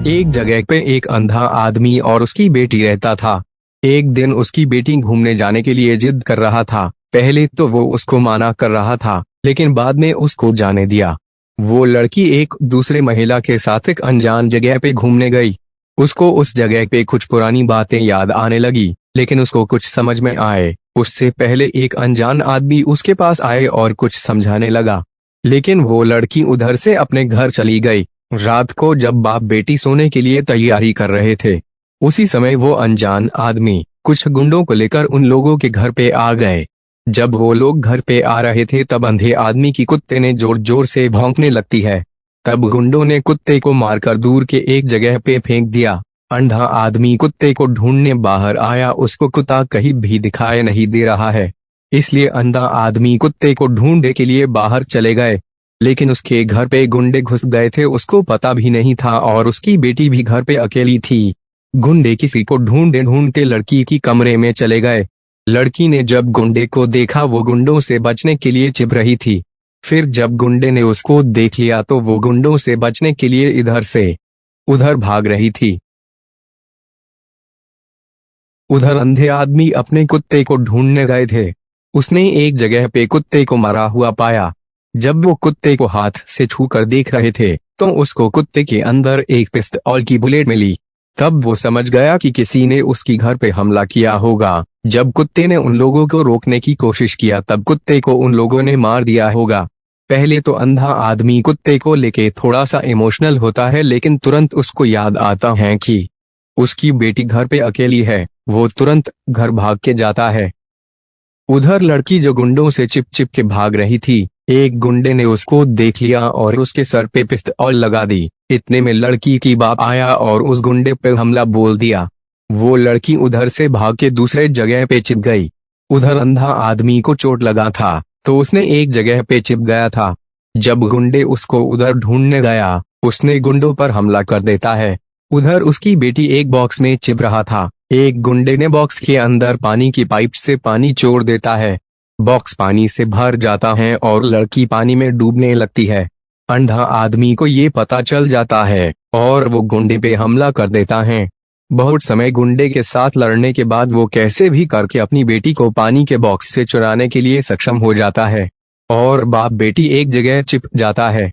एक जगह पे एक अंधा आदमी और उसकी बेटी रहता था। एक दिन उसकी बेटी घूमने जाने के लिए जिद कर रहा था। पहले तो वो उसको माना कर रहा था, लेकिन बाद में उसको जाने दिया। वो लड़की एक दूसरे महिला के साथ एक अनजान जगह पे घूमने गई। उसको उस जगह पे कुछ पुरानी बातें याद आने लगी, लेकिन उसको कुछ समझ में आए उससे पहले एक अनजान आदमी उसके पास आए और कुछ समझाने लगा। लेकिन वो लड़की उधर से अपने घर चली गई। रात को जब बाप बेटी सोने के लिए तैयारी कर रहे थे, उसी समय वो अनजान आदमी कुछ गुंडों को लेकर उन लोगों के घर पे आ गए। जब वो लोग घर पे आ रहे थे तब अंधे आदमी की कुत्ते ने जोर जोर से भौंकने लगती है। तब गुंडों ने कुत्ते को मारकर दूर के एक जगह पे फेंक दिया। अंधा आदमी कुत्ते को ढूंढने बाहर आया, उसको कुत्ता कहीं भी दिखाई नहीं दे रहा है। इसलिए अंधा आदमी कुत्ते को ढूंढने के लिए बाहर चले गए, लेकिन उसके घर पे गुंडे घुस गए थे, उसको पता भी नहीं था, और उसकी बेटी भी घर पे अकेली थी। गुंडे किसी को ढूंढते ढूंढते लड़की की कमरे में चले गए। लड़की ने जब गुंडे को देखा, वो गुंडों से बचने के लिए छिप रही थी। फिर जब गुंडे ने उसको देख लिया तो वो गुंडों से बचने के लिए इधर से उधर भाग रही थी। उधर अंधे आदमी अपने कुत्ते को ढूंढने गए थे। उसने एक जगह पे कुत्ते को मरा हुआ पाया। जब वो कुत्ते को हाथ से छूकर देख रहे थे तो उसको कुत्ते के अंदर एक पिस्तौल की बुलेट मिली। तब वो समझ गया कि किसी ने उसकी घर पे हमला किया होगा। जब कुत्ते ने उन लोगों को रोकने की कोशिश किया तब कुत्ते को उन लोगों ने मार दिया होगा। पहले तो अंधा आदमी कुत्ते को लेके थोड़ा सा इमोशनल होता है, लेकिन तुरंत उसको याद आता है कि उसकी बेटी घर पे अकेली है। वो तुरंत घर भाग के जाता है। उधर लड़की जो गुंडों से चिप चिप के भाग रही थी, एक गुंडे ने उसको देख लिया और उसके सर पे पिस्तौल लगा दी। इतने में लड़की की बाप आया और उस गुंडे पे हमला बोल दिया। वो लड़की उधर से भाग के दूसरे जगह पे छिप गई। उधर अंधा आदमी को चोट लगा था तो उसने एक जगह पे छिप गया था। जब गुंडे उसको उधर ढूंढने गया, उसने गुंडों पर हमला कर देता है। उधर उसकी बेटी एक बॉक्स में छिप रहा था। एक गुंडे ने बॉक्स के अंदर पानी की पाइप से पानी छोड़ देता है। बॉक्स पानी से भर जाता है और लड़की पानी में डूबने लगती है। अंधा आदमी को ये पता चल जाता है और वो गुंडे पे हमला कर देता है। बहुत समय गुंडे के साथ लड़ने के बाद वो कैसे भी करके अपनी बेटी को पानी के बॉक्स से चुराने के लिए सक्षम हो जाता है और बाप बेटी एक जगह छिप जाता है।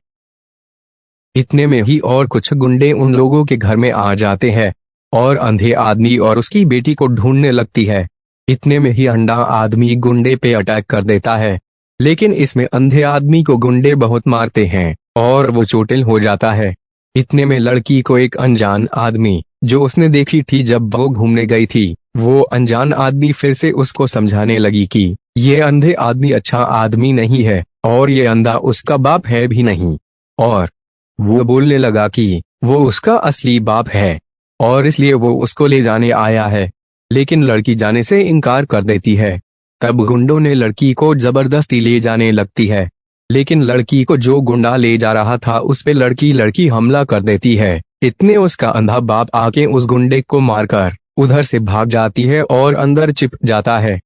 इतने में ही और कुछ गुंडे उन लोगों के घर में आ जाते हैं और अंधे आदमी और उसकी बेटी को ढूंढने लगती है। इतने में ही अंधा आदमी गुंडे पे अटैक कर देता है, लेकिन इसमें अंधे आदमी को गुंडे बहुत मारते हैं और वो चोटिल हो जाता है। इतने में लड़की को एक अनजान आदमी जो उसने देखी थी जब वो घूमने गई थी, वो अनजान आदमी फिर से उसको समझाने लगी कि ये अंधे आदमी अच्छा आदमी नहीं है और ये अंधा उसका बाप है भी नहीं। और वो बोलने लगा कि वो उसका असली बाप है और इसलिए वो उसको ले जाने आया है, लेकिन लड़की जाने से इनकार कर देती है। तब गुंडों ने लड़की को जबरदस्ती ले जाने लगती है, लेकिन लड़की को जो गुंडा ले जा रहा था उस पे लड़की हमला कर देती है। इतने उसका अंधा बाप आके उस गुंडे को मारकर उधर से भाग जाती है और अंदर छिप जाता है।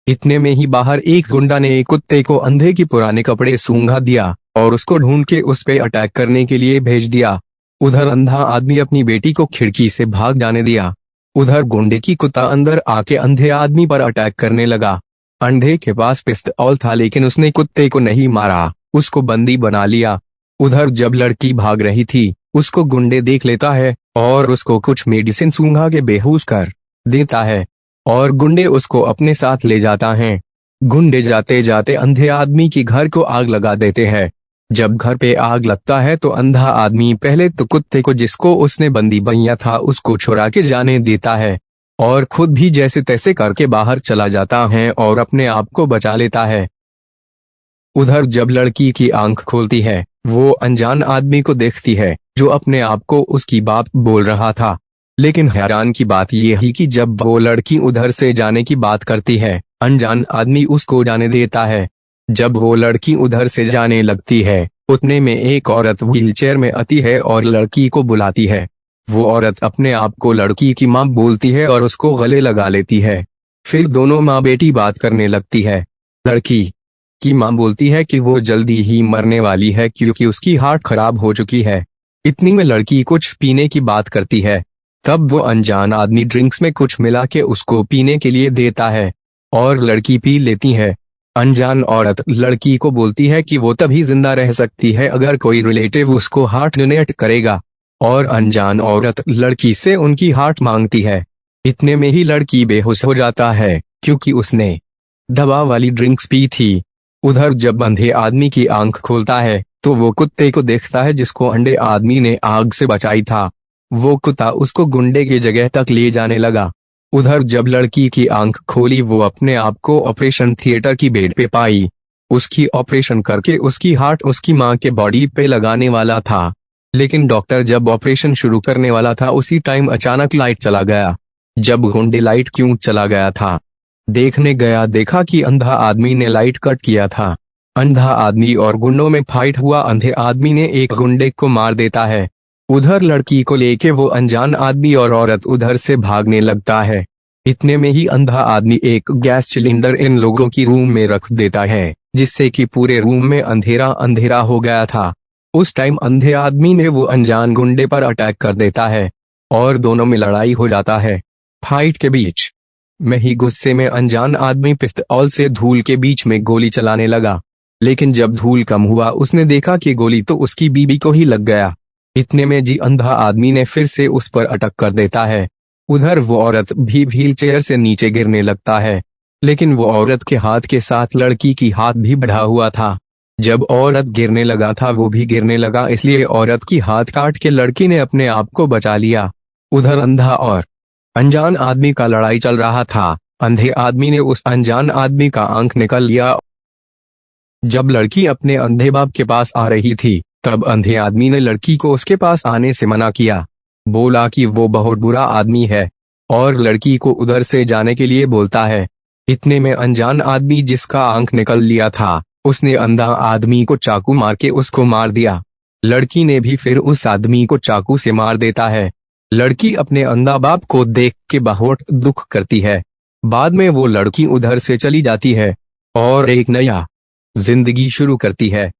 इतने में ही बाहर एक गुंडा ने एक कुत्ते को अंधे की पुराने कपड़े सूंघा दिया और उसको ढूंढ के उस पे अटैक करने के लिए भेज दिया। उधर अंधा आदमी अपनी बेटी को खिड़की से भाग जाने दिया। उधर गुंडे की कुत्ता अंदर आके अंधे आदमी पर अटैक करने लगा। अंधे के पास पिस्तौल था, लेकिन उसने कुत्ते को नहीं मारा, उसको बंदी बना लिया। उधर जब लड़की भाग रही थी, उसको गुंडे देख लेता है और उसको कुछ मेडिसिन सूंघा के बेहोश कर देता है और गुंडे उसको अपने साथ ले जाता है। गुंडे जाते जाते अंधे आदमी की घर को आग लगा देते हैं। जब घर पे आग लगता है तो अंधा आदमी पहले तो कुत्ते को जिसको उसने बंदी बनाया था उसको छुड़ा के जाने देता है और खुद भी जैसे तैसे करके बाहर चला जाता है और अपने आप को बचा लेता है। उधर जब लड़की की आंख खोलती है, वो अनजान आदमी को देखती है जो अपने आप को उसकी बाप बोल रहा था। लेकिन हैरान की बात यह है कि जब वो लड़की उधर से जाने की बात करती है, अनजान आदमी उसको जाने देता है। जब वो लड़की उधर से जाने लगती है, उतने में एक औरत व्हीलचेयर में आती है और लड़की को बुलाती है। वो औरत अपने आप को लड़की की माँ बोलती है और उसको गले लगा लेती है। फिर दोनों माँ बेटी बात करने लगती है। लड़की की माँ बोलती है कि वो जल्दी ही मरने वाली है क्योंकि उसकी हार्ट खराब हो चुकी है। इतनी में लड़की कुछ पीने की बात करती है। तब वो अनजान आदमी ड्रिंक्स में कुछ मिला के उसको पीने के लिए देता है और लड़की पी लेती है। अनजान औरत लड़की को बोलती है कि वो तभी जिंदा रह सकती है अगर कोई रिलेटिव उसको हार्ट डोनेट करेगा, और अनजान औरत लड़की से उनकी हार्ट मांगती है। इतने में ही लड़की बेहोश हो जाता है क्योंकि उसने दवा वाली ड्रिंक्स पी थी। उधर जब अंधे आदमी की आंख खोलता है तो वो कुत्ते को देखता है जिसको अंधे आदमी ने आग से बचाई था। वो कुत्ता उसको गुंडे की जगह तक ले जाने लगा। उधर जब लड़की की आंख खोली वो अपने आप को ऑपरेशन थिएटर की बेड पे पाई। उसकी ऑपरेशन करके उसकी हार्ट उसकी माँ के बॉडी पे लगाने वाला था, लेकिन डॉक्टर जब ऑपरेशन शुरू करने वाला था उसी टाइम अचानक लाइट चला गया। जब गुंडे लाइट क्यों चला गया था देखने गया, देखा कि अंधा आदमी ने लाइट कट किया था। अंधा आदमी और गुंडों में फाइट हुआ। अंधे आदमी ने एक गुंडे को मार देता है। उधर लड़की को लेके वो अनजान आदमी और औरत उधर से भागने लगता है। इतने में ही अंधा आदमी एक गैस सिलेंडर इन लोगों की रूम में रख देता है, जिससे कि पूरे रूम में अंधेरा अंधेरा हो गया था। उस टाइम अंधे आदमी ने वो अनजान गुंडे पर अटैक कर देता है और दोनों में लड़ाई हो जाता है। फाइट के बीच में ही गुस्से में अनजान आदमी पिस्तौल से धूल के बीच में गोली चलाने लगा, लेकिन जब धूल कम हुआ उसने देखा कि गोली तो उसकी बीबी को ही लग गया। इतने में जी अंधा आदमी ने फिर से उस पर अटैक कर देता है। उधर वो औरत भी व्हील चेयर से नीचे गिरने लगता है, लेकिन वो औरत के हाथ के साथ लड़की की हाथ भी बढ़ा हुआ था। जब औरत गिरने लगा था वो भी गिरने लगा, इसलिए औरत की हाथ काट के लड़की ने अपने आप को बचा लिया। उधर अंधा और अनजान आदमी का लड़ाई चल रहा था। अंधे आदमी ने उस अनजान आदमी का आंख निकाल लिया। जब लड़की अपने अंधे बाप के पास आ रही थी तब अंधे आदमी ने लड़की को उसके पास आने से मना किया, बोला कि वो बहुत बुरा आदमी है, और लड़की को उधर से जाने के लिए बोलता है। इतने में अनजान आदमी जिसका आंख निकल लिया था उसने अंधा आदमी को चाकू मार के उसको मार दिया। लड़की ने भी फिर उस आदमी को चाकू से मार देता है। लड़की अपने अंधा बाप को देख के बहुत दुख करती है। बाद में वो लड़की उधर से चली जाती है और एक नया जिंदगी शुरू करती है।